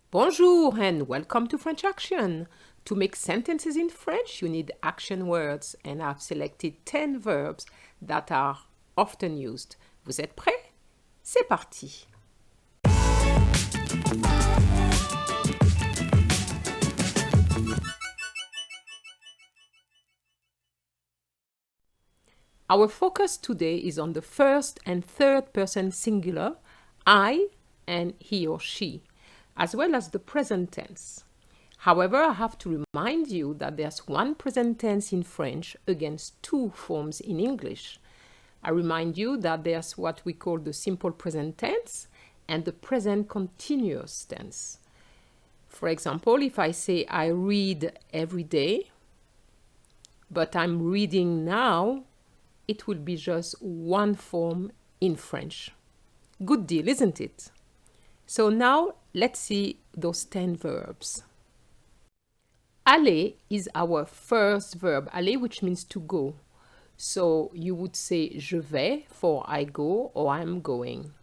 Bonjour and welcome to French Action. To make sentences in French, you need action words, and I've selected 10 verbs that are often used. Vous êtes prêts? C'est parti! Our focus today is on the first and third person singular, I and he or she, as well as the present tense. However, I have to remind you that there's one present tense in French against two forms in English. I remind you that there's what we call the simple present tense and the present continuous tense. For example, if I say I read every day, but I'm reading now, it will be just one form in French. Good deal, isn't it? So now let's see those 10 verbs. Aller is our first verb. Aller, which means to go. So you would say je vais for I go or I'm going.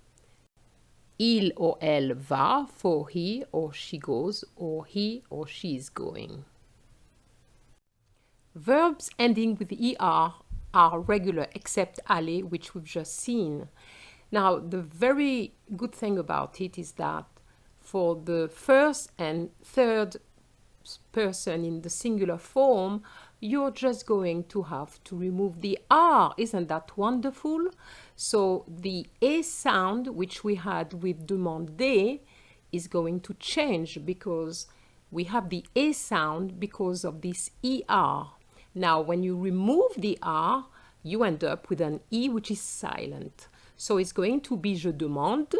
Il or elle va for he or she goes or he or she is going. Verbs ending with er are regular except aller, which we've just seen. Now, the very good thing about it is that for the first and third person in the singular form, you're just going to have to remove the R. Isn't that wonderful? So the A sound, which we had with demander, is going to change because we have the A sound because of this ER. Now, when you remove the R, you end up with an E which is silent. So it's going to be je demande.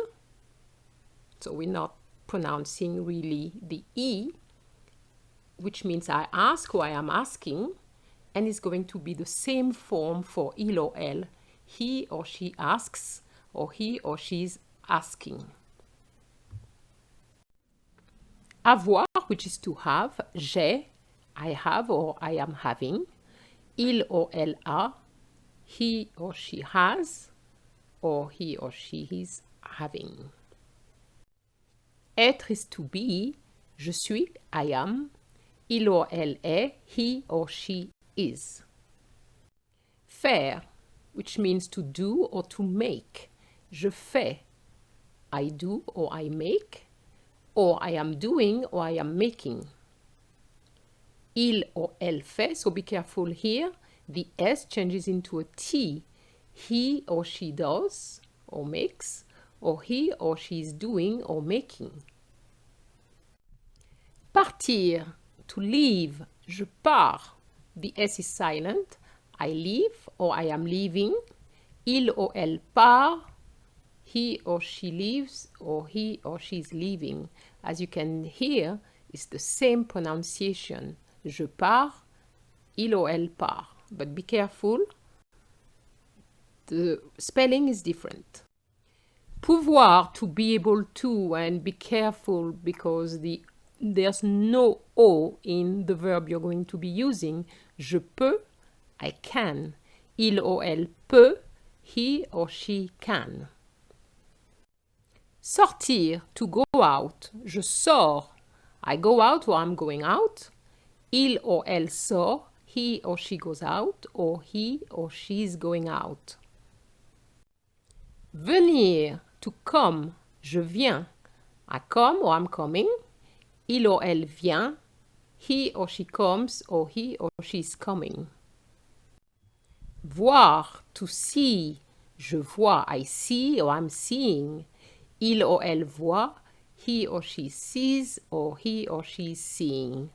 So we're not pronouncing really the E, which means I ask or I am asking. And it's going to be the same form for il or elle. He or she asks or he or she is asking. Avoir, which is to have. J'ai, I have or I am having. Il or elle a. He or she has or he or she is having. Être is to be. Je suis, I am. Il or elle est. He or she is. Faire, which means to do or to make. Je fais, I do or I make, or I am doing or I am making. Il or elle fait, so be careful here. The S changes into a T. He or she does or makes, or he or she is doing or making. Partir, to leave. Je pars. The S is silent. I leave or I am leaving. Il or elle part. He or she leaves or he or she is leaving. As you can hear, it's the same pronunciation. Je pars, il or elle part. But be careful, the spelling is different. Pouvoir, to be able to, and be careful because there's no O in the verb you're going to be using. Je peux, I can. Il or elle peut, he or she can. Sortir, to go out. Je sors, I go out or I'm going out. Il or elle sort, he or she goes out or he or she is going out. Venir, to come. Je viens, I come or I'm coming. Il or elle vient, he or she comes or he or she is coming. Voir, to see. Je vois, I see or I'm seeing. Il or elle voit, he or she sees or he or she is seeing.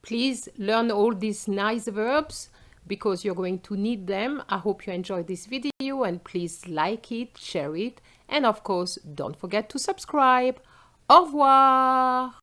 Please learn all these nice verbs because you're going to need them. I hope you enjoyed this video and please like it, share it, and of course, don't forget to subscribe. Au revoir!